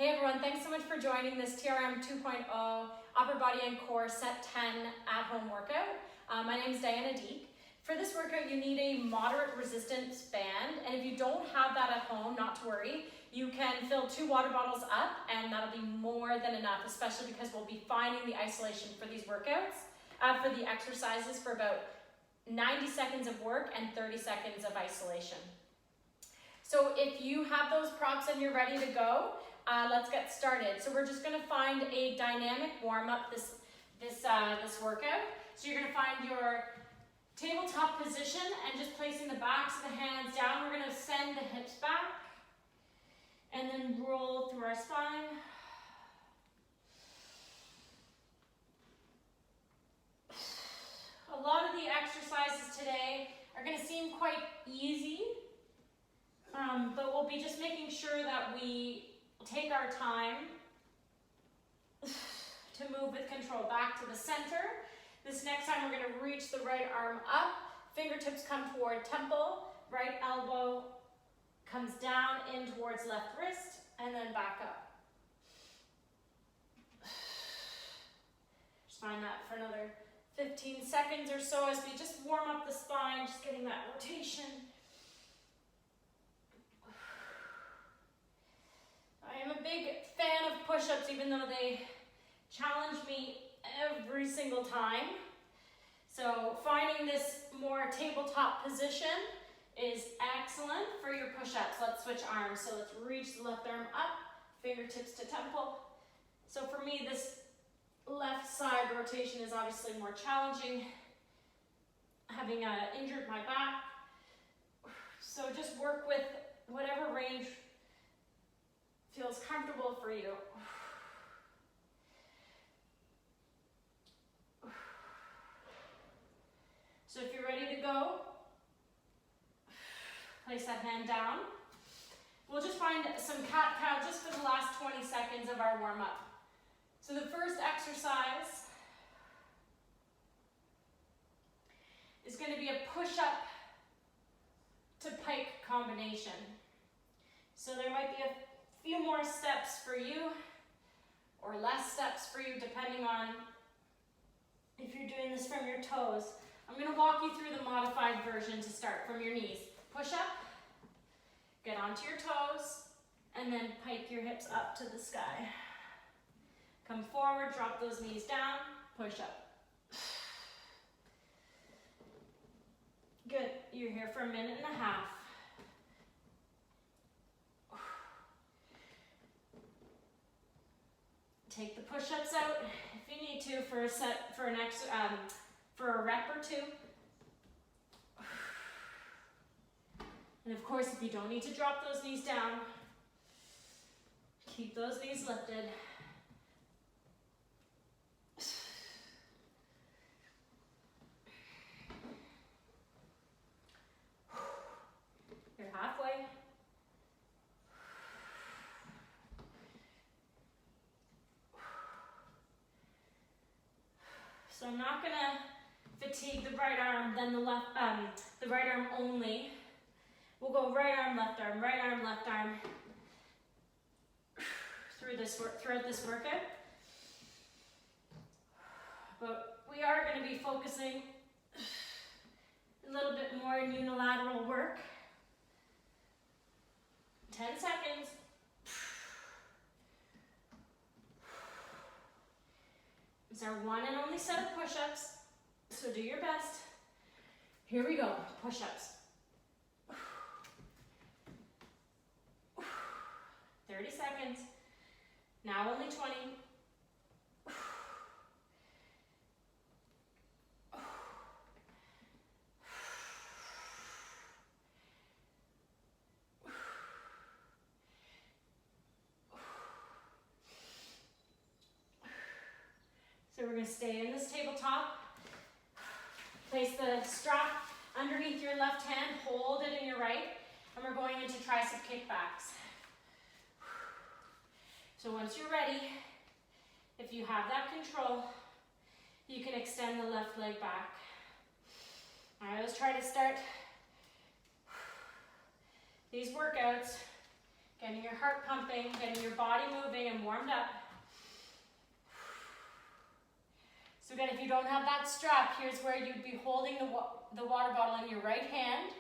Hey everyone, thanks so much for joining this TRM 2.0 Upper Body and Core Set 10 at-home workout. My name is Diana Deek. For this workout, you need a moderate resistance band, and if you don't have that at home, not to worry, you can fill 2 water bottles up, and that'll be more than enough, especially because we'll be finding the isolation for these workouts, for the exercises for about 90 seconds of work and 30 seconds of isolation. So if you have those props and you're ready to go, let's get started. So we're just going to find a dynamic warm-up this workout. So you're going to find your tabletop position and just placing the backs of the hands down. We're going to send the hips back and then roll through our spine. A lot of the exercises today are going to seem quite easy, but we'll be just making sure that we take our time to move with control. Back to the center. This next time we're going to reach the right arm up, fingertips come toward temple, right elbow comes down in towards left wrist, and then back up. Just find that for another 15 seconds or so as we just warm up the spine, just getting that rotation. I am a big fan of push-ups, even though they challenge me every single time. So finding this more tabletop position is excellent for your push-ups. Let's switch arms. So let's reach the left arm up, fingertips to temple. So for me, this left side rotation is obviously more challenging, having injured my back. So just work with whatever range feels comfortable for you. So if you're ready to go, place that hand down. We'll just find some cat-cow just for the last 20 seconds of our warm-up. So the first exercise is going to be a push-up to pike combination. So there might be a few more steps for you or less steps for you depending on if you're doing this from your toes. I'm going to walk you through the modified version to start from your knees. Push up, get onto your toes, and then pike your hips up to the sky. Come forward, drop those knees down, push up. Good, you're here for a minute and a half. Take the push-ups out if you need to for a set, for a rep or two. And of course, if you don't need to drop those knees down, keep those knees lifted. You're halfway. So I'm not gonna fatigue the right arm, then the left, the right arm only. We'll go right arm, left arm, throughout this workout. But we are going to be focusing a little bit more in unilateral work. 10 seconds. It's our one and only set of push-ups, so do your best. Here we go, push-ups. 30 seconds. Now only 20. So we're going to stay in this tabletop. Place the strap underneath your left hand, hold it in your right, and we're going into tricep kickbacks. So once you're ready, if you have that control, you can extend the left leg back. I always try to start these workouts Getting your heart pumping, getting your body moving and warmed up. So again, if you don't have that strap, here's where you'd be holding the water bottle in your right hand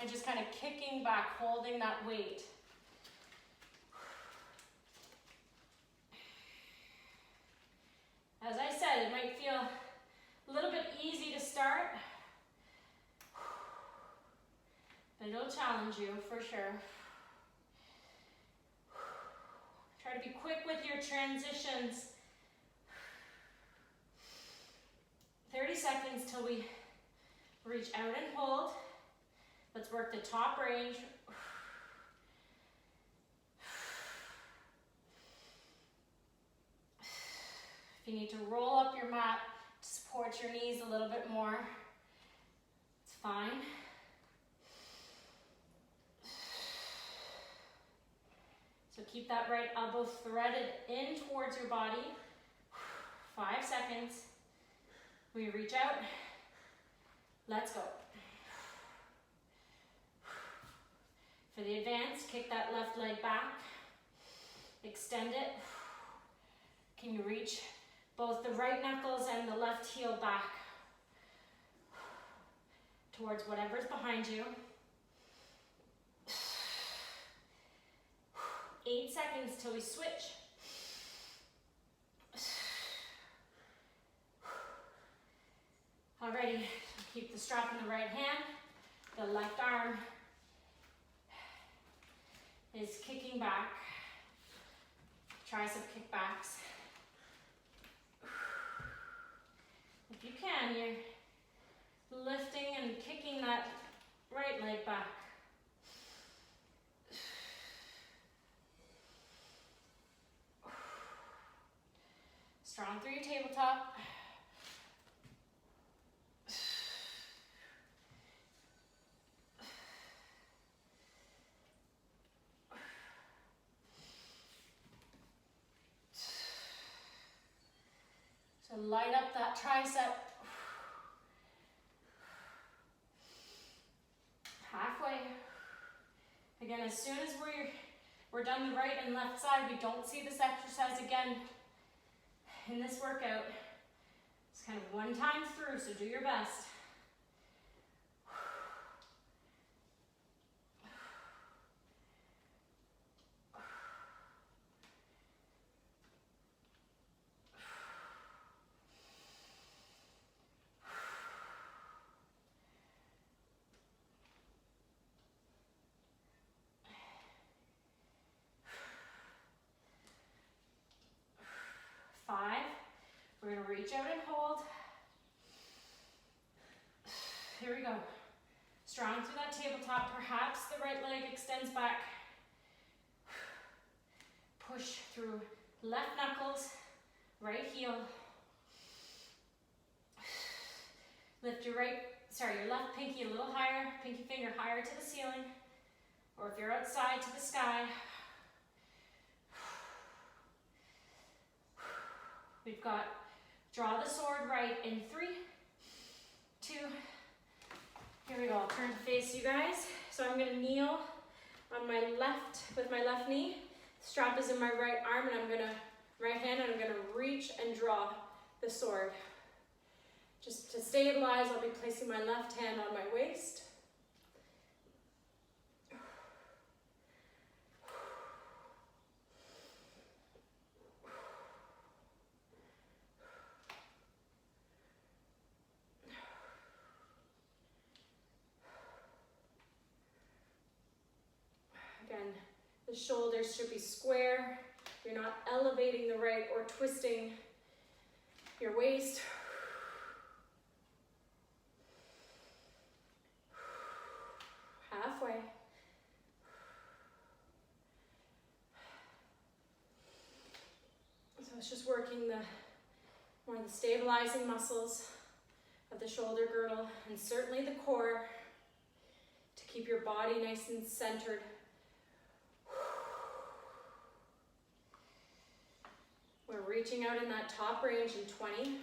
and just kind of kicking back, holding that weight. As I said, it might feel a little bit easy to start, but it'll challenge you for sure. Try to be quick with your transitions. 30 seconds till we reach out and hold. Let's work the top range. If you need to roll up your mat to support your knees a little bit more, it's fine. So keep that right elbow threaded in towards your body. 5 seconds. We reach out. Let's go. For the advance, kick that left leg back. Extend it. Can you reach both the right knuckles and the left heel back towards whatever's behind you? 8 seconds till we switch. Alrighty, keep the strap in the right hand. The left arm is kicking back. Tricep kickbacks. If you can, you're lifting and kicking that right leg back. Strong through your tabletop. So light up that tricep. Halfway. Again, as soon as we're done the right and left side, we don't see this exercise again in this workout. It's kind of one time through, so do your best. We're going to reach out and hold. Here we go. Strong through that tabletop. Perhaps the right leg extends back. Push through left knuckles, right heel. Lift your left pinky a little higher, pinky finger higher to the ceiling. Or if you're outside, to the sky. We've got draw the sword right in 3, 2, here we go. I'll turn to face you guys. So I'm gonna kneel on my left, with my left knee. The strap is in my right arm and right hand, and I'm gonna reach and draw the sword. Just to stabilize, I'll be placing my left hand on my waist. Again, the shoulders should be square. You're not elevating the right or twisting your waist. Halfway. So it's just working more the stabilizing muscles of the shoulder girdle and certainly the core to keep your body nice and centered. We're reaching out in that top range in 20.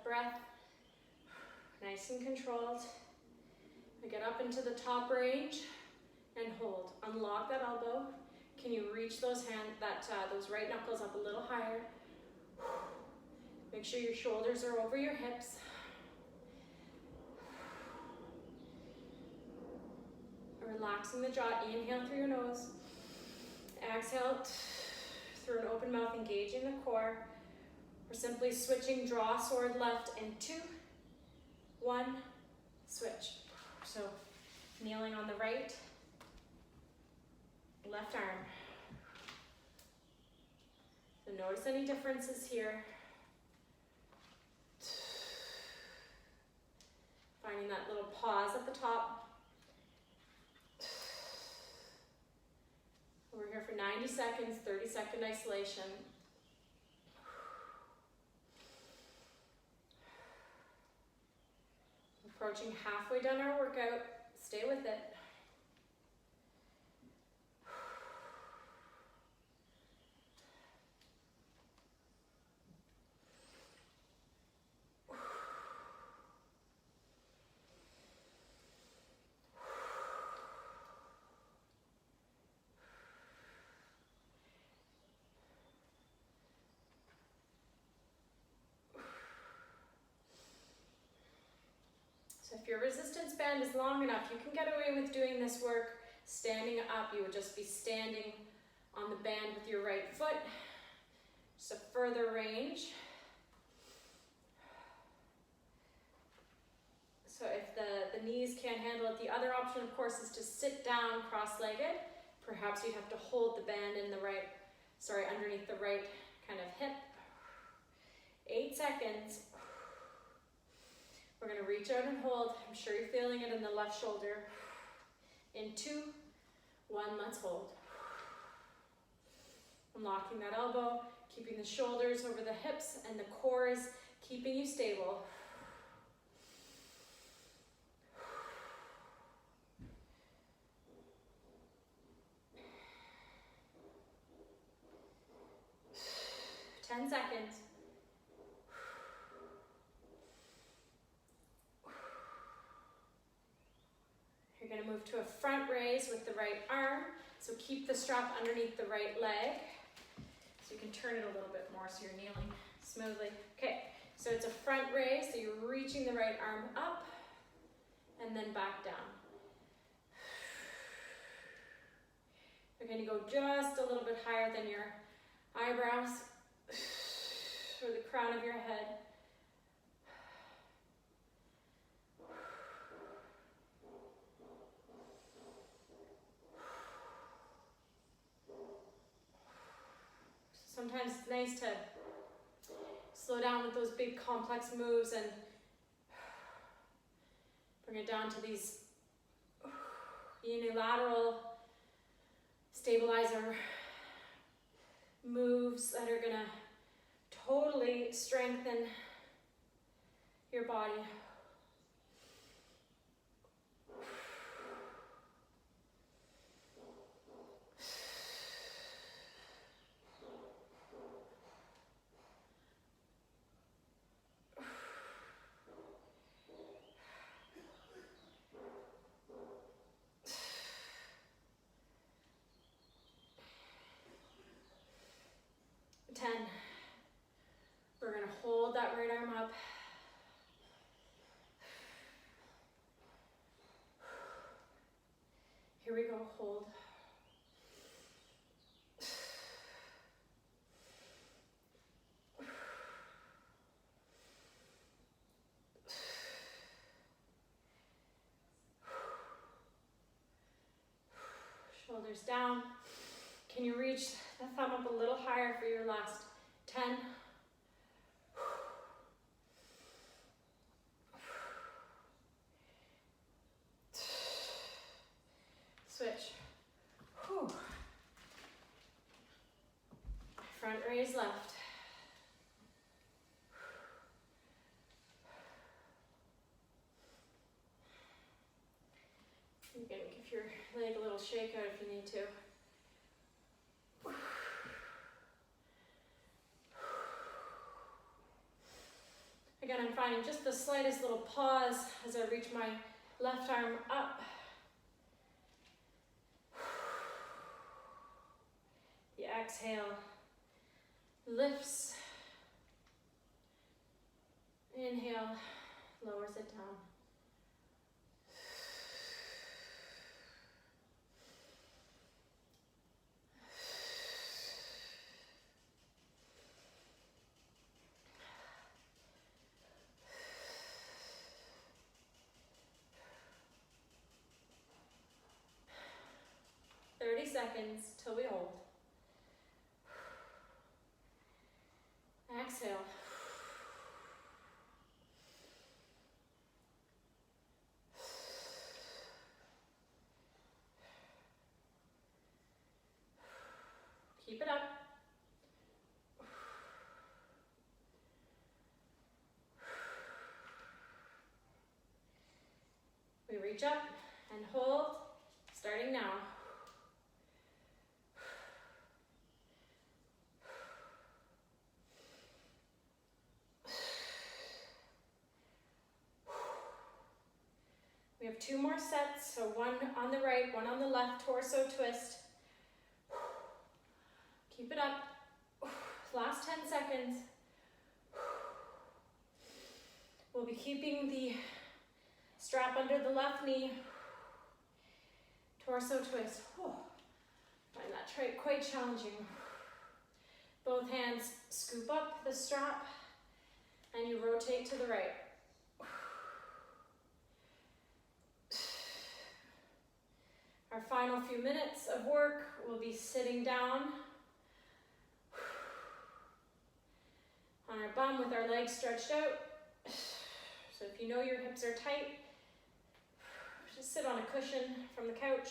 breath, nice and controlled. I get up into the top range and hold. Unlock that elbow. Can you reach those those right knuckles up a little higher? Make sure your shoulders are over your hips. Relaxing the jaw. Inhale through your nose. Exhale through an open mouth, engaging the core. We're simply switching, draw sword left in 2, 1, switch. So kneeling on the right, left arm. So notice any differences here. Finding that little pause at the top. We're here for 90 seconds, 30-second isolation. Approaching halfway done our workout. Stay with it. So if your resistance band is long enough, you can get away with doing this work standing up. You would just be standing on the band with your right foot. Just a further range. So if the knees can't handle it, the other option, of course, is to sit down cross-legged. Perhaps you'd have to hold the band in the right, underneath the right kind of hip. 8 seconds. We're going to reach out and hold. I'm sure you're feeling it in the left shoulder. In 2, 1, let's hold. Unlocking that elbow, keeping the shoulders over the hips, and the core is keeping you stable. Ten seconds. You're going to move to a front raise with the right arm. So keep the strap underneath the right leg. So you can turn it a little bit more so you're kneeling smoothly. Okay, so it's a front raise, so you're reaching the right arm up and then back down. You're going to go just a little bit higher than your eyebrows or the crown of your head. Sometimes it's nice to slow down with those big complex moves and bring it down to these unilateral stabilizer moves that are gonna totally strengthen your body. We're going to hold that right arm up. Here we go, hold. Shoulders down. Can you reach the thumb up a little higher for your last 10? Switch. Whew. Front raise left. You can give your leg a little shake out if you need to. Again, I'm finding just the slightest little pause as I reach my left arm up. The exhale lifts. Inhale, lowers it down. Seconds till we hold. Exhale. Keep it up. We reach up and hold, starting now. We have 2 more sets, so one on the right, one on the left, torso twist. Keep it up. Last 10 seconds. We'll be keeping the strap under the left knee. Torso twist. Find that quite challenging. Both hands scoop up the strap and you rotate to the right. Our final few minutes of work will be sitting down on our bum with our legs stretched out. So if you know your hips are tight, just sit on a cushion from the couch.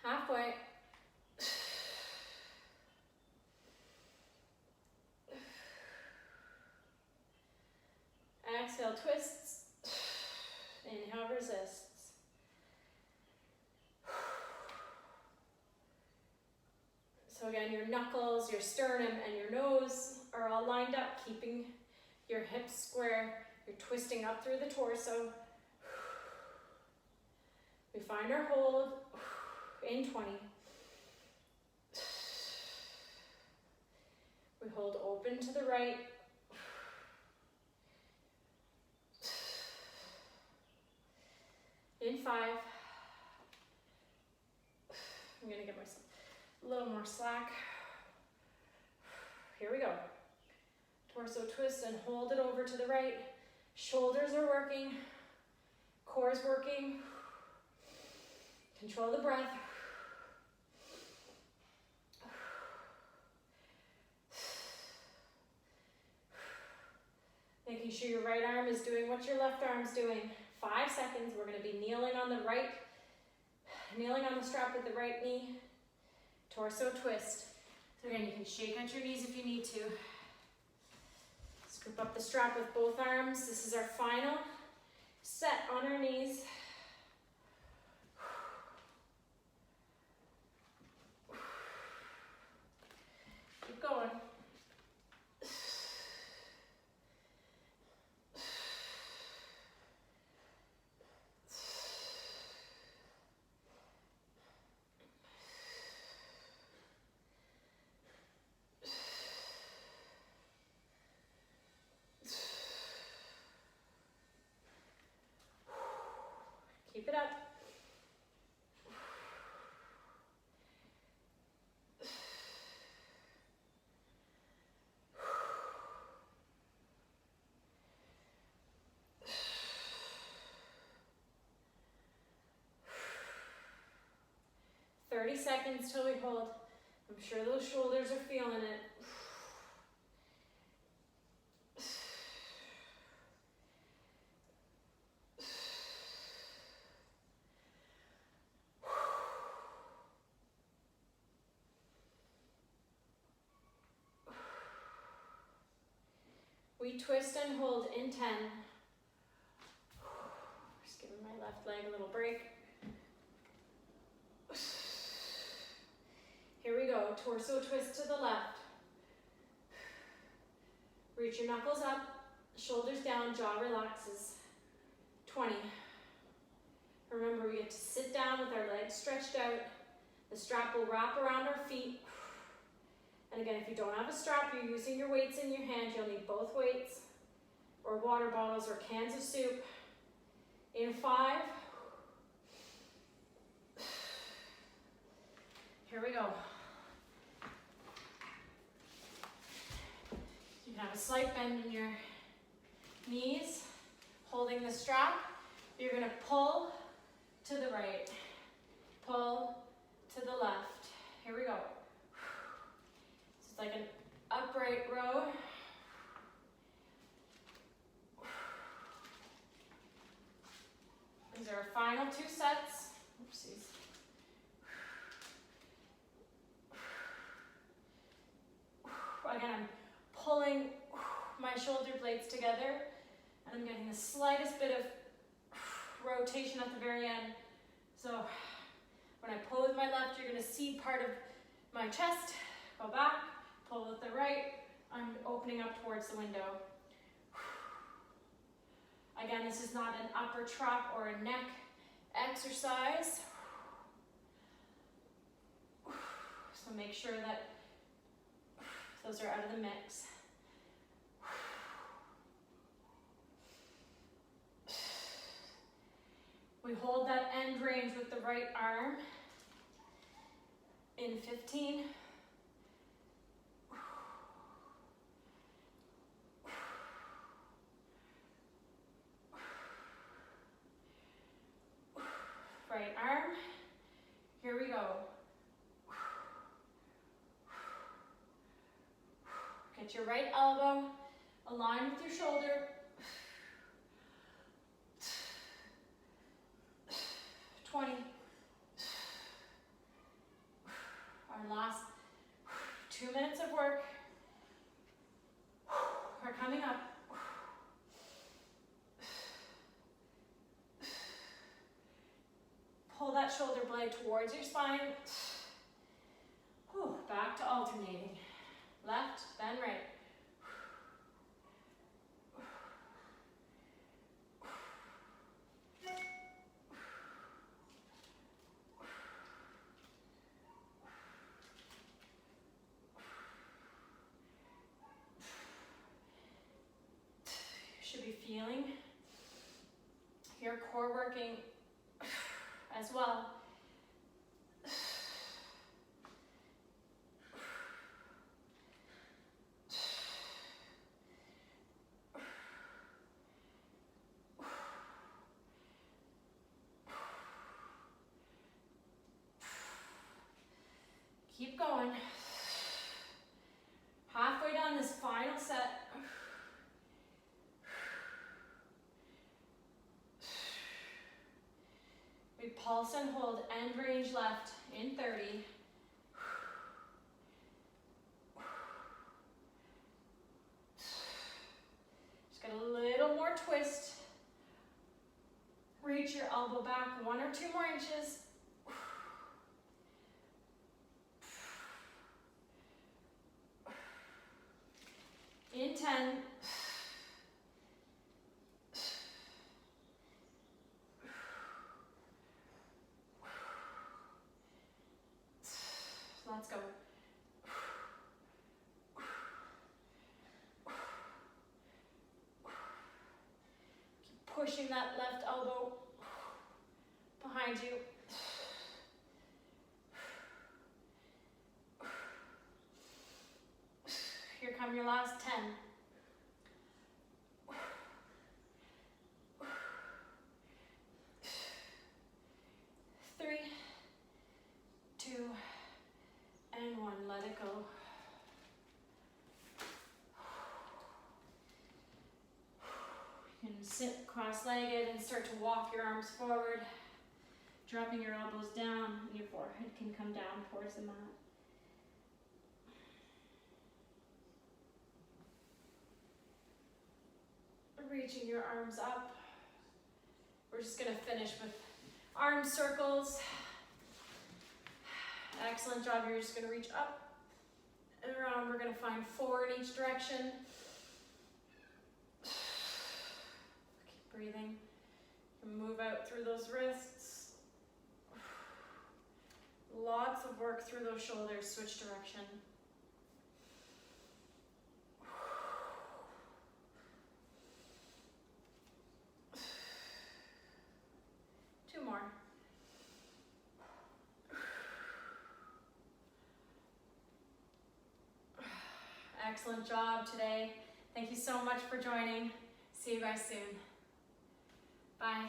Halfway. Exhale, twists. Inhale, resists. So again, your knuckles, your sternum, and your nose are all lined up, keeping your hips square. You're twisting up through the torso. We find our hold in 20. We hold open to the right. In 5. I'm gonna give myself a little more slack. Here we go. Torso twist and hold it over to the right. Shoulders are working. Core is working. Control the breath. Making sure your right arm is doing what your left arm's doing. 5 seconds. We're going to be kneeling on the strap with the right knee. Torso twist. So again, you can shake out your knees if you need to. Scoop up the strap with both arms. This is our final set on our knees. Keep going. Keep it up. Seconds till we hold. I'm sure those shoulders are feeling it. We twist and hold in 10. left leg a little break. Here we go, torso twist to the left. Reach your knuckles up, shoulders down, jaw relaxes. 20. Remember, we get to sit down with our legs stretched out. The strap will wrap around our feet. And again, if you don't have a strap, you're using your weights in your hand. You'll need both weights, or water bottles, or cans of soup. In 5. Here we go. You can have a slight bend in your knees, holding the strap. You're gonna pull to the right, pull to the left. Here we go. So it's like an upright row. These are our final 2 sets. Oopsies. Again, I'm pulling my shoulder blades together, and I'm getting the slightest bit of rotation at the very end. So when I pull with my left, you're going to see part of my chest. Go back, pull with the right. I'm opening up towards the window. Again, this is not an upper trap or a neck exercise. So make sure that those are out of the mix. We hold that end range with the right arm in 15. Right arm. Here we go. Get your right elbow aligned with your shoulder. 20. Our last 2 minutes of work are coming up. Pull that shoulder blade towards your spine. Back to alternating. Left, then right. You should be feeling your core working as well. Keep going. Halfway down this final set. We pulse and hold end range left in 30. Just get a little more twist. Reach your elbow back 1 or 2 more inches. In 10. Let's go. Keep pushing that left elbow behind you. Here come your last 10. 3, 2, and 1. Let it go. You can sit cross-legged and start to walk your arms forward, dropping your elbows down, and your forehead can come down towards the mat. Reaching your arms up, We're just gonna finish with arm circles. Excellent job. You're just gonna reach up and around. We're gonna find 4 in each direction. Keep breathing. Move out through those wrists. Lots of work through those shoulders. Switch direction. 2 more. Excellent job today. Thank you so much for joining. See you guys soon. Bye.